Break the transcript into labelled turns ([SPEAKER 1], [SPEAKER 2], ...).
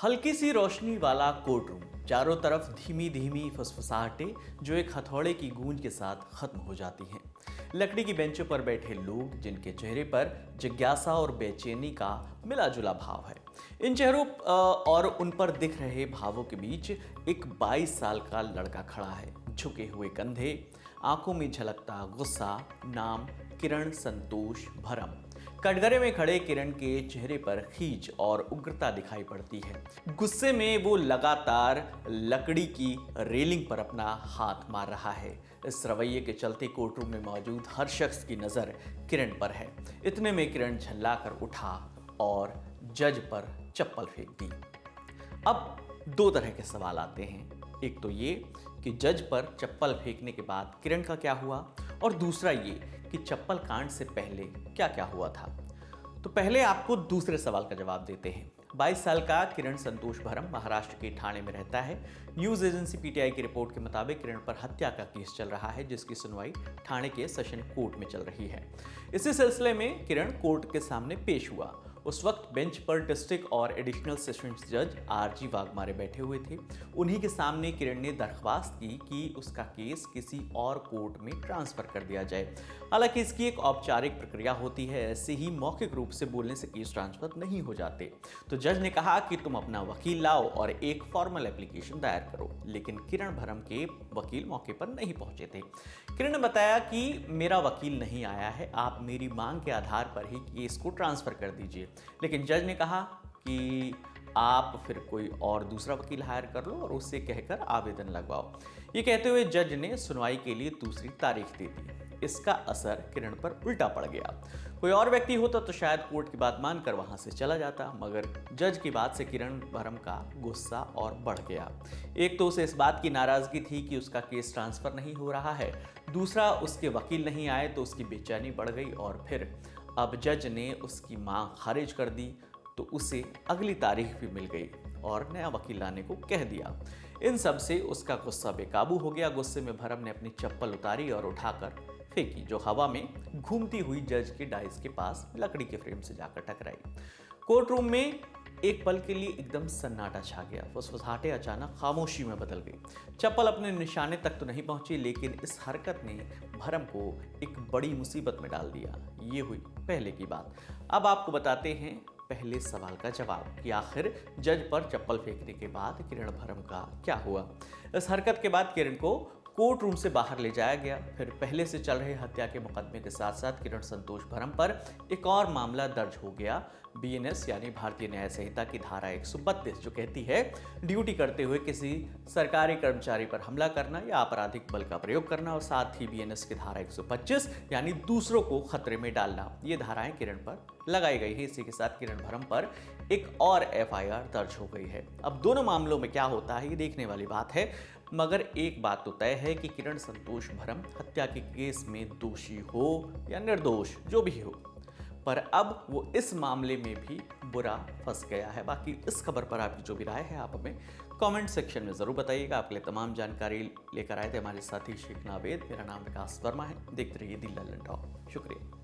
[SPEAKER 1] हल्की सी रोशनी वाला court room, चारों तरफ धीमी धीमी फुसफुसाहटें जो एक हथौड़े की गूंज के साथ खत्म हो जाती हैं। लकड़ी की बेंचों पर बैठे लोग जिनके चेहरे पर जिज्ञासा और बेचैनी का मिला जुला भाव है। इन चेहरों और उन पर दिख रहे भावों के बीच एक 22 साल का लड़का खड़ा है। झुके हुए कंधे, आंखों में झलकता गुस्सा, नाम किरण संतोष भरम। कटघरे में खड़े किरण के चेहरे पर खींच और उग्रता दिखाई पड़ती है। गुस्से में वो लगातार लकड़ी की रेलिंग पर अपना हाथ मार रहा है। इस रवैये के चलते कोर्टरूम में मौजूद हर शख्स की नज़र किरण पर है। इतने में किरण झल्लाकर उठा और जज पर चप्पल फेंक दी। अब दो तरह के सवाल आते हैं। एक तो ये कि जज पर चप्पल फेंकने के बाद किरण का क्या हुआ, और दूसरा ये कि चप्पल कांड से पहले क्या क्या हुआ था। तो पहले आपको दूसरे सवाल का जवाब देते हैं। 22 साल का किरण संतोष भरम महाराष्ट्र के ठाणे में रहता है। न्यूज एजेंसी पीटीआई की रिपोर्ट के मुताबिक किरण पर हत्या का केस चल रहा है, जिसकी सुनवाई ठाणे के सेशन कोर्ट में चल रही है। इसी सिलसिले में किरण कोर्ट के सामने पेश हुआ। उस वक्त बेंच पर डिस्ट्रिक्ट और एडिशनल सेशंस जज आरजी वाघमारे बैठे हुए थे। उन्हीं के सामने किरण ने दरख्वास्त की कि उसका केस किसी और कोर्ट में ट्रांसफर कर दिया जाए। हालांकि इसकी एक औपचारिक प्रक्रिया होती है, ऐसे ही मौखिक रूप से बोलने से केस ट्रांसफर नहीं हो जाते। तो जज ने कहा कि तुम अपना वकील लाओ और एक फॉर्मल एप्लीकेशन दायर करो। लेकिन किरण भरम के वकील मौके पर नहीं पहुंचे थे। किरण ने बताया कि मेरा वकील नहीं आया है, आप मेरी मांग के आधार पर ही केस को ट्रांसफर कर दीजिए। लेकिन जज ने कहा कि आप फिर कोई और दूसरा वकील हायर कर लो और उससे कहकर आवेदन लगवाओ। ये कहते हुए जज ने सुनवाई के लिए दूसरी तारीख दे दी। इसका असर किरण पर उल्टा पड़ गया। कोई और व्यक्ति होता तो शायद कोर्ट की बात मानकर वहां से चला जाता, मगर जज की बात से किरण भरम का गुस्सा और बढ़ गया। एक तो उसे इस बात की नाराजगी थी कि उसका केस ट्रांसफर नहीं हो रहा है, दूसरा उसके वकील नहीं आए तो उसकी बेचैनी बढ़ गई, और फिर अब जज ने उसकी मांग खारिज कर दी तो उसे अगली तारीख भी मिल गई और नया वकील लाने को कह दिया। इन सब से उसका गुस्सा बेकाबू हो गया। गुस्से में भरम ने अपनी चप्पल उतारी और उठाकर फेंकी, जो हवा में घूमती हुई जज के डाइस के पास लकड़ी के फ्रेम से जाकर टकराई। कोर्ट रूम में एक पल के लिए एकदम सन्नाटा छा गया। फुसफुसाहटें अचानक खामोशी में बदल गई। चप्पल अपने निशाने तक तो नहीं पहुंची, लेकिन इस हरकत ने भरम को एक बड़ी मुसीबत में डाल दिया। ये हुई पहले की बात। अब आपको बताते हैं पहले सवाल का जवाब कि आखिर जज पर चप्पल फेंकने के बाद किरण भरम का क्या हुआ। इस हरकत के बाद किरण को कोर्ट रूम से बाहर ले जाया गया। फिर पहले से चल रहे हत्या के मुकदमे के साथ साथ किरण संतोष भरम पर एक और मामला दर्ज हो गया। बीएनएस यानी भारतीय न्याय संहिता की धारा 132 जो कहती है ड्यूटी करते हुए किसी सरकारी कर्मचारी पर हमला करना या आपराधिक बल का प्रयोग करना, और साथ ही बीएनएस की धारा 125 यानी दूसरों को खतरे में डालना। ये धाराएं किरण पर लगाई गई है। इसी के साथ किरण भरम पर एक और एफआईआर दर्ज हो गई है। अब दोनों मामलों में क्या होता है ये देखने वाली बात है, मगर एक बात तो तय है कि किरण संतोष भरम हत्या के केस में दोषी हो या निर्दोष जो भी हो, पर अब वो इस मामले में भी बुरा फंस गया है। बाकी इस खबर पर आपकी जो भी राय है आप हमें कमेंट सेक्शन में जरूर बताइएगा। आपके लिए तमाम जानकारी लेकर आए थे हमारे साथी शेख नावेद। मेरा नाम विकास वर्मा है। देखते रहिए दी लल्लन टॉक। शुक्रिया।